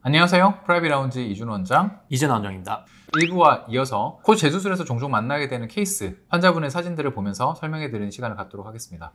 안녕하세요. 프라이빗 라운지 이준호 원장. 이재원 원장입니다. 일부와 이어서 코 재수술에서 종종 만나게 되는 케이스, 환자분의 사진들을 보면서 설명해 드리는 시간을 갖도록 하겠습니다.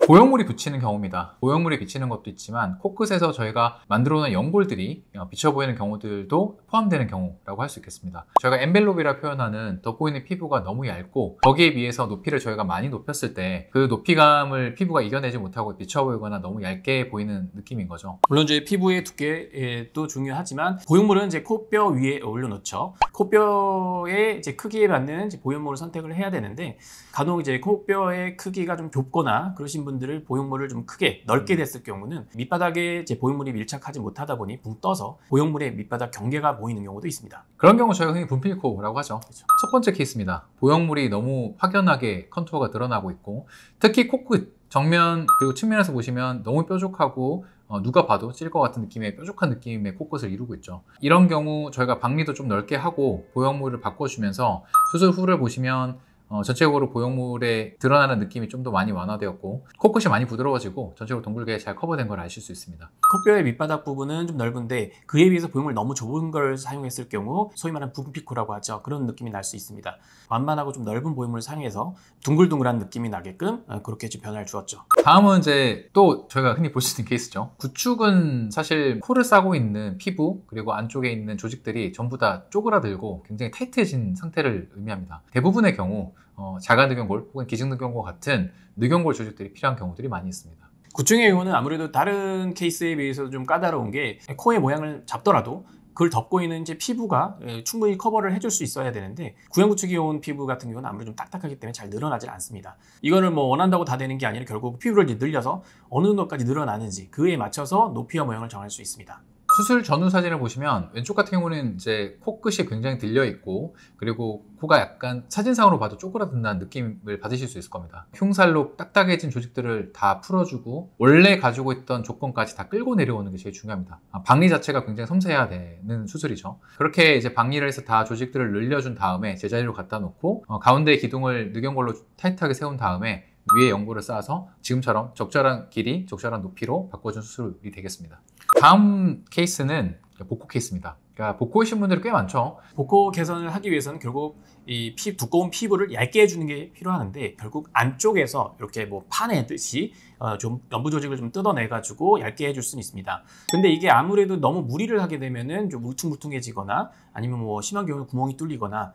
보형물이 비치는 경우입니다. 보형물이 비치는 것도 있지만 코끝에서 저희가 만들어 놓은 연골들이 비쳐 보이는 경우들도 포함되는 경우라고 할 수 있겠습니다. 저희가 엔벨롭이라 표현하는 덮고 있는 피부가 너무 얇고 거기에 비해서 높이를 저희가 많이 높였을 때 그 높이감을 피부가 이겨내지 못하고 비쳐 보이거나 너무 얇게 보이는 느낌인 거죠. 물론 이제 피부의 두께도 중요하지만 보형물은 이제 코뼈 위에 올려놓죠. 코뼈의 이제 크기에 맞는 이제 보형물을 선택을 해야 되는데 간혹 이제 코뼈의 크기가 좀 좁거나 그러신 분들을 보형물을 좀 크게 넓게 됐을 경우는 밑바닥에 이제 보형물이 밀착하지 못하다 보니 붕 떠서 보형물의 밑바닥 경계가 보이는 경우도 있습니다. 그런 경우 저희가 흔히 분필코라고 하죠. 그렇죠. 첫 번째 케이스입니다. 보형물이 너무 확연하게 컨투어가 드러나고 있고 특히 코끝 정면 그리고 측면에서 보시면 너무 뾰족하고 누가 봐도 찔 것 같은 느낌의 뾰족한 느낌의 코끝을 이루고 있죠. 이런 경우 저희가 박리도 좀 넓게 하고 보형물을 바꿔주면서 수술 후를 보시면 전체적으로 보형물에 드러나는 느낌이 좀 더 많이 완화되었고 코끝이 많이 부드러워지고 전체적으로 둥글게 잘 커버된 걸 아실 수 있습니다. 코뼈의 밑바닥 부분은 좀 넓은데 그에 비해서 보형물 너무 좁은 걸 사용했을 경우 소위 말하는 붕피코라고 하죠. 그런 느낌이 날 수 있습니다. 완만하고 좀 넓은 보형물을 사용해서 둥글둥글한 느낌이 나게끔 그렇게 좀 변화를 주었죠. 다음은 이제 또 저희가 흔히 볼 수 있는 케이스죠. 구축은 사실 코를 싸고 있는 피부 그리고 안쪽에 있는 조직들이 전부 다 쪼그라들고 굉장히 타이트해진 상태를 의미합니다. 대부분의 경우 자가늑연골 혹은 기증늑연골 같은 늑연골 조직들이 필요한 경우들이 많이 있습니다. 구충의 경우는 아무래도 다른 케이스에 비해서 좀 까다로운 게 코의 모양을 잡더라도 그걸 덮고 있는 이제 피부가 충분히 커버를 해줄 수 있어야 되는데 구형구축이 온 피부 같은 경우는 아무래도 좀 딱딱하기 때문에 잘 늘어나질 않습니다. 이거를 뭐 원한다고 다 되는 게 아니라 결국 피부를 이제 늘려서 어느 정도까지 늘어나는지 그에 맞춰서 높이와 모양을 정할 수 있습니다. 수술 전후 사진을 보시면 왼쪽 같은 경우는 이제 코끝이 굉장히 들려 있고 그리고 코가 약간 사진상으로 봐도 쪼그라든다는 느낌을 받으실 수 있을 겁니다. 흉살로 딱딱해진 조직들을 다 풀어주고 원래 가지고 있던 조건까지 다 끌고 내려오는 게 제일 중요합니다. 박리 자체가 굉장히 섬세해야 되는 수술이죠. 그렇게 이제 박리를 해서 다 조직들을 늘려준 다음에 제자리로 갖다 놓고 가운데 기둥을 늑연골로 타이트하게 세운 다음에 위에 연골을 쌓아서 지금처럼 적절한 길이, 적절한 높이로 바꿔준 수술이 되겠습니다. 다음 케이스는 복코 케이스입니다. 그러니까 복코이신 분들이 꽤 많죠. 복코 개선을 하기 위해서는 결국 이 두꺼운 피부를 얇게 해주는 게 필요하는데 결국 안쪽에서 이렇게 뭐 파내듯이 좀 연부 조직을 좀 뜯어내가지고 얇게 해줄 수는 있습니다. 근데 이게 아무래도 너무 무리를 하게 되면은 좀 울퉁불퉁해지거나 아니면 뭐 심한 경우는 구멍이 뚫리거나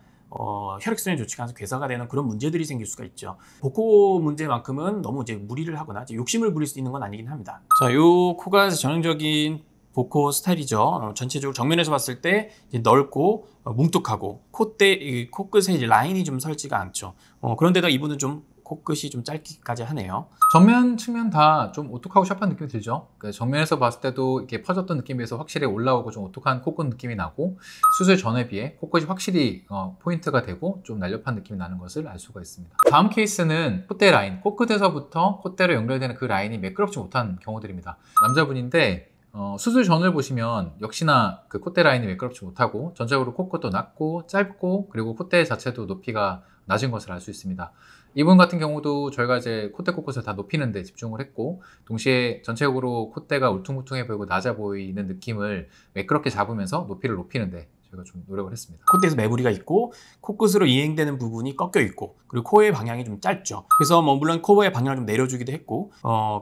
혈액순환 조치가 않아서 괴사가 되는 그런 문제들이 생길 수가 있죠. 복코 문제만큼은 너무 이제 무리를 하거나 이제 욕심을 부릴 수 있는 건 아니긴 합니다. 자, 요 코가 전형적인 복코 스타일이죠. 전체적으로 정면에서 봤을 때 이제 넓고 뭉툭하고 콧대, 코끝에 이제 라인이 좀 설지가 않죠. 그런데다 이분은 좀 코끝이 좀 짧기까지 하네요. 전면, 측면 다 좀 오똑하고 샤프한 느낌이 들죠. 그러니까 정면에서 봤을 때도 이렇게 퍼졌던 느낌에 비해서 확실히 올라오고 좀 오똑한 코끝 느낌이 나고 수술 전에 비해 코끝이 확실히 포인트가 되고 좀 날렵한 느낌이 나는 것을 알 수가 있습니다. 다음 케이스는 콧대 라인, 코끝에서부터 콧대로 연결되는 그 라인이 매끄럽지 못한 경우들입니다. 남자분인데 수술 전을 보시면 역시나 그 콧대 라인이 매끄럽지 못하고 전체적으로 코끝도 낮고 짧고 그리고 콧대 자체도 높이가 낮은 것을 알 수 있습니다. 이분 같은 경우도 저희가 이제 콧대 코끝을 다 높이는 데 집중을 했고 동시에 전체적으로 콧대가 울퉁불퉁해 보이고 낮아 보이는 느낌을 매끄럽게 잡으면서 높이를 높이는데 저희가 좀 노력을 했습니다. 콧대에서 매부리가 있고 코끝으로 이행되는 부분이 꺾여 있고 그리고 코의 방향이 좀 짧죠. 그래서 뭐 물론 코의 방향을 좀 내려주기도 했고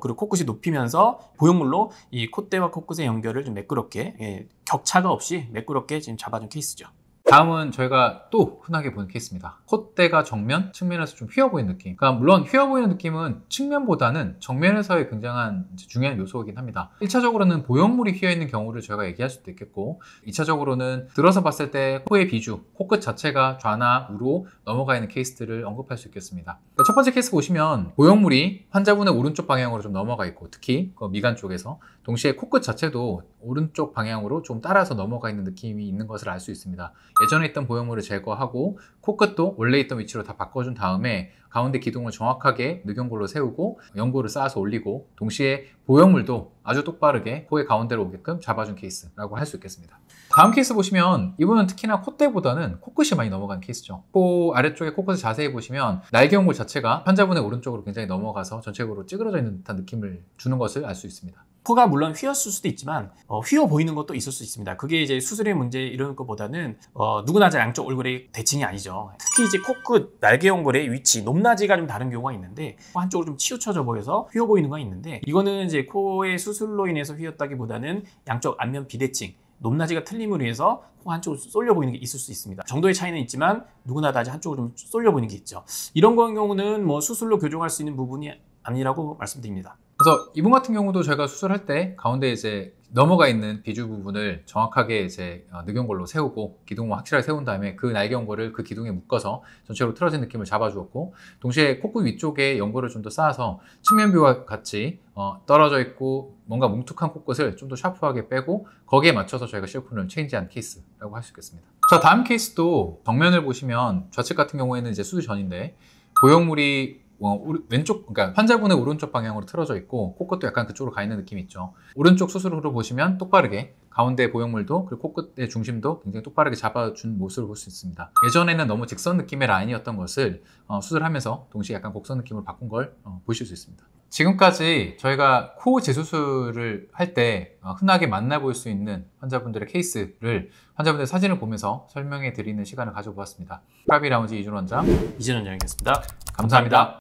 그리고 코끝이 높이면서 보형물로 이 콧대와 코끝의 연결을 좀 매끄럽게 격차가 없이 매끄럽게 지금 잡아준 케이스죠. 다음은 저희가 또 흔하게 보는 케이스입니다. 콧대가 정면, 측면에서 좀 휘어 보이는 느낌. 그러니까 물론 휘어 보이는 느낌은 측면보다는 정면에서의 굉장한 중요한 요소이긴 합니다. 1차적으로는 보형물이 휘어 있는 경우를 저희가 얘기할 수도 있겠고 2차적으로는 들어서 봤을 때 코의 비주, 코끝 자체가 좌나 우로 넘어가 있는 케이스들을 언급할 수 있겠습니다. 첫 번째 케이스 보시면 보형물이 환자분의 오른쪽 방향으로 좀 넘어가 있고 특히 미간 쪽에서 동시에 코끝 자체도 오른쪽 방향으로 좀 따라서 넘어가 있는 느낌이 있는 것을 알 수 있습니다. 예전에 있던 보형물을 제거하고 코끝도 원래 있던 위치로 다 바꿔준 다음에 가운데 기둥을 정확하게 늑연골로 세우고 연골을 쌓아서 올리고 동시에 보형물도 아주 똑바르게 코의 가운데로 오게끔 잡아준 케이스라고 할 수 있겠습니다. 다음 케이스 보시면 이분은 특히나 콧대보다는 코끝이 많이 넘어간 케이스죠. 코 아래쪽에 코끝을 자세히 보시면 날개 연골 자체가 환자분의 오른쪽으로 굉장히 넘어가서 전체적으로 찌그러져 있는 듯한 느낌을 주는 것을 알 수 있습니다. 코가 물론 휘었을 수도 있지만 휘어 보이는 것도 있을 수 있습니다. 그게 이제 수술의 문제 이런 것보다는 누구나 다 양쪽 얼굴의 대칭이 아니죠. 특히 이제 코끝 날개 연골의 위치 높낮이가 좀 다른 경우가 있는데 한쪽으로 좀 치우쳐져 보여서 휘어 보이는 건 있는데 이거는 이제 코의 수술로 인해서 휘었다기보다는 양쪽 안면 비대칭 높낮이가 틀림으로 인해서 코 한쪽으로 쏠려 보이는 게 있을 수 있습니다. 정도의 차이는 있지만 누구나 다 한쪽으로 좀 쏠려 보이는 게 있죠. 이런 경우는 뭐 수술로 교정할 수 있는 부분이 아니라고 말씀드립니다. 그래서 이분 같은 경우도 저희가 수술할 때 가운데 이제 넘어가 있는 비주 부분을 정확하게 이제 늑연골로 세우고 기둥을 확실하게 세운 다음에 그 날개 연골을 그 기둥에 묶어서 전체로 틀어진 느낌을 잡아주었고 동시에 코끝 위쪽에 연골을 좀 더 쌓아서 측면뷰와 같이 떨어져 있고 뭔가 뭉툭한 코끝을 좀 더 샤프하게 빼고 거기에 맞춰서 저희가 실리콘을 체인지한 케이스라고 할 수 있겠습니다. 자, 다음 케이스도 정면을 보시면 좌측 같은 경우에는 이제 수술 전인데 보형물이 왼쪽, 그러니까 환자분의 오른쪽 방향으로 틀어져 있고 코끝도 약간 그쪽으로 가 있는 느낌이 있죠. 오른쪽 수술으로 보시면 똑바르게 가운데 보형물도 그리고 코끝의 중심도 굉장히 똑바르게 잡아준 모습을 볼 수 있습니다. 예전에는 너무 직선 느낌의 라인이었던 것을 수술하면서 동시에 약간 곡선 느낌으로 바꾼 걸 보실 수 있습니다. 지금까지 저희가 코 재수술을 할 때 흔하게 만나 볼 수 있는 환자분들의 케이스를 환자분들의 사진을 보면서 설명해 드리는 시간을 가져보았습니다. 프라비 라운지 이준 원장, 이진원 원장이었습니다. 감사합니다.